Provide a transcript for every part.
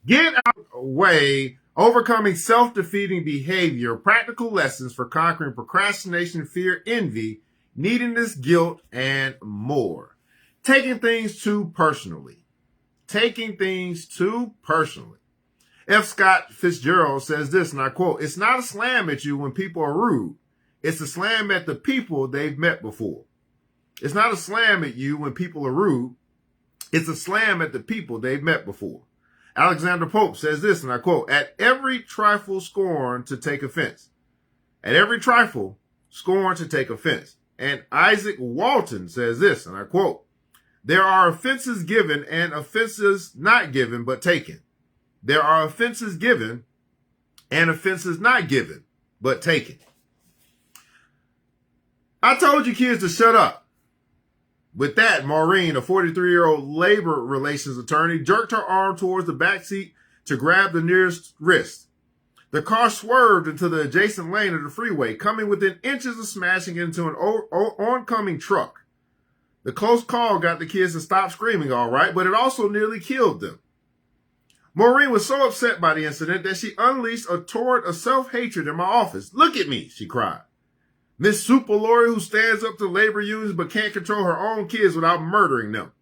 Get out of the way. Overcoming self-defeating behavior, practical lessons for conquering procrastination, fear, envy, neediness, guilt, and more. Taking things too personally. Taking things too personally. F. Scott Fitzgerald says this, and I quote, "It's not a slam at you when people are rude. It's a slam at the people they've met before." It's not a slam at you when people are rude. It's a slam at the people they've met before. Alexander Pope says this, and I quote, "At every trifle scorn to take offense." At every trifle, scorn to take offense. And Isaac Walton says this, and I quote, "There are offenses given and offenses not given but taken. There are offenses given and offenses not given but taken." I told you kids to shut up. With that, Maureen, a 43-year-old labor relations attorney, jerked her arm towards the backseat to grab the nearest wrist. The car swerved into the adjacent lane of the freeway, coming within inches of smashing into an oncoming truck. The close call got the kids to stop screaming, all right, but it also nearly killed them. Maureen was so upset by the incident that she unleashed a torrent of self-hatred in my office. "Look at me," she cried. Miss Super Lori who stands up to labor unions but can't control her own kids without murdering them.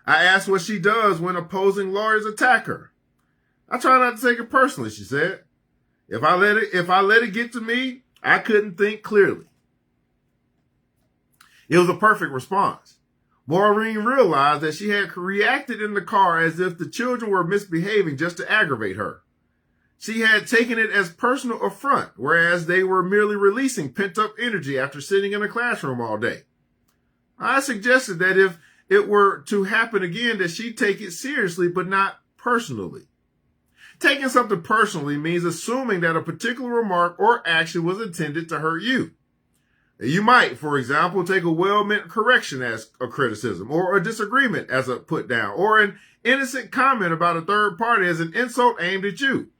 I asked what she does when opposing lawyers attack her. "I try not to take it personally," she said. If I let it get to me, I couldn't think clearly." It was a perfect response. Maureen realized that she had reacted in the car as if the children were misbehaving just to aggravate her. She had taken it as personal affront, whereas they were merely releasing pent-up energy after sitting in a classroom all day. I suggested that if it were to happen again, that she take it seriously, but not personally. Taking something personally means assuming that a particular remark or action was intended to hurt you. You might, for example, take a well-meant correction as a criticism, or a disagreement as a put-down, or an innocent comment about a third party as an insult aimed at you.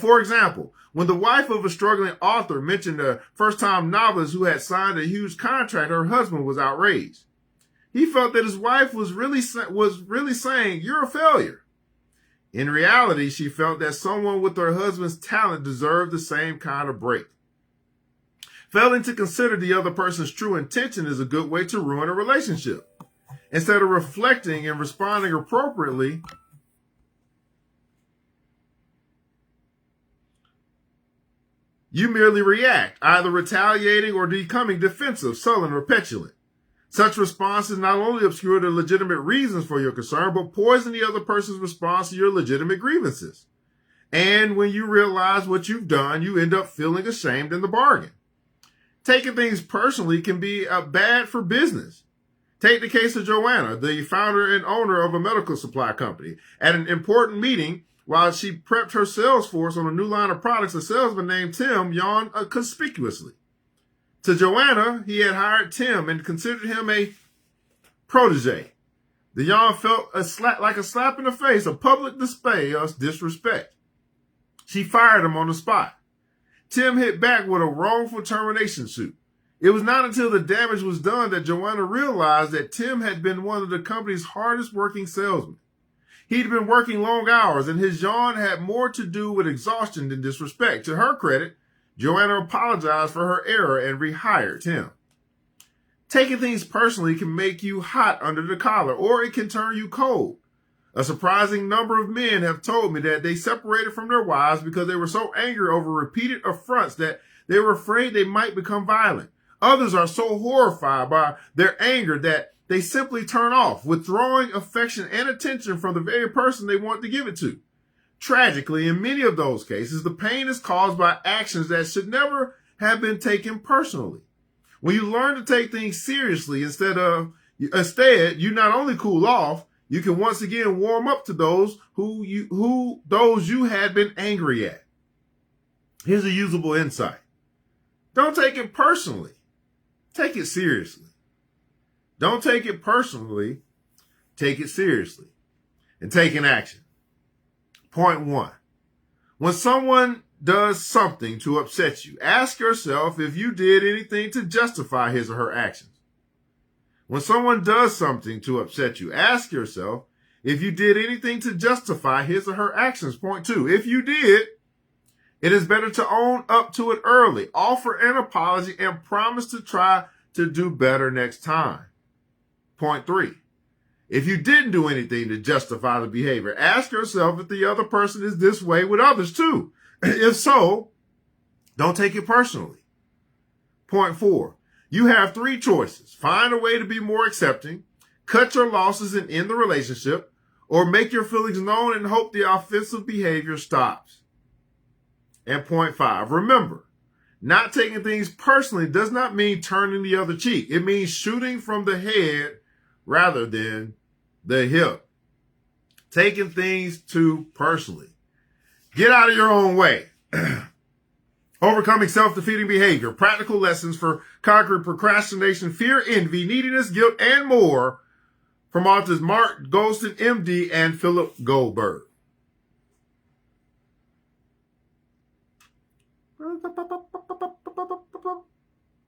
For example, when the wife of a struggling author mentioned a first-time novelist who had signed a huge contract, her husband was outraged. He felt that his wife was really saying, "You're a failure." In reality, she felt that someone with her husband's talent deserved the same kind of break. Failing to consider the other person's true intention is a good way to ruin a relationship. Instead of reflecting and responding appropriately, you merely react, either retaliating or becoming defensive, sullen, or petulant. Such responses not only obscure the legitimate reasons for your concern, but poison the other person's response to your legitimate grievances. And when you realize what you've done, you end up feeling ashamed in the bargain. Taking things personally can be bad for business. Take the case of Joanna, the founder and owner of a medical supply company. At an important meeting, while she prepped her sales force on a new line of products, a salesman named Tim yawned conspicuously. To Joanna, he had hired Tim and considered him a protege. The yawn felt like a slap in the face, a public display of disrespect. She fired him on the spot. Tim hit back with a wrongful termination suit. It was not until the damage was done that Joanna realized that Tim had been one of the company's hardest working salesmen. He'd been working long hours, and his yawn had more to do with exhaustion than disrespect. To her credit, Joanna apologized for her error and rehired Tim. Taking things personally can make you hot under the collar, or it can turn you cold. A surprising number of men have told me that they separated from their wives because they were so angry over repeated affronts that they were afraid they might become violent. Others are so horrified by their anger that they simply turn off, withdrawing affection and attention from the very person they want to give it to. Tragically, in many of those cases, the pain is caused by actions that should never have been taken personally. When you learn to take things seriously instead, you not only cool off, you can once again warm up to those who you had been angry at. Here's a usable insight. Don't take it personally. Take it seriously. Don't take it personally. Take it seriously. And take an action. Point 1. When someone does something to upset you, ask yourself if you did anything to justify his or her actions. When someone does something to upset you, ask yourself if you did anything to justify his or her actions. Point 2, if you did, it is better to own up to it early, offer an apology, and promise to try to do better next time. Point 3, if you didn't do anything to justify the behavior, ask yourself if the other person is this way with others too. If so, don't take it personally. Point 4, you have 3 choices. Find a way to be more accepting, cut your losses and end the relationship, or make your feelings known and hope the offensive behavior stops. And point 5, remember, not taking things personally does not mean turning the other cheek. It means shooting from the head rather than the hip. Taking things too personally. Get out of your own way. Overcoming self-defeating behavior. Practical lessons for conquering procrastination, fear, envy, neediness, guilt, and more. From authors Mark Goulston, MD, and Philip Goldberg.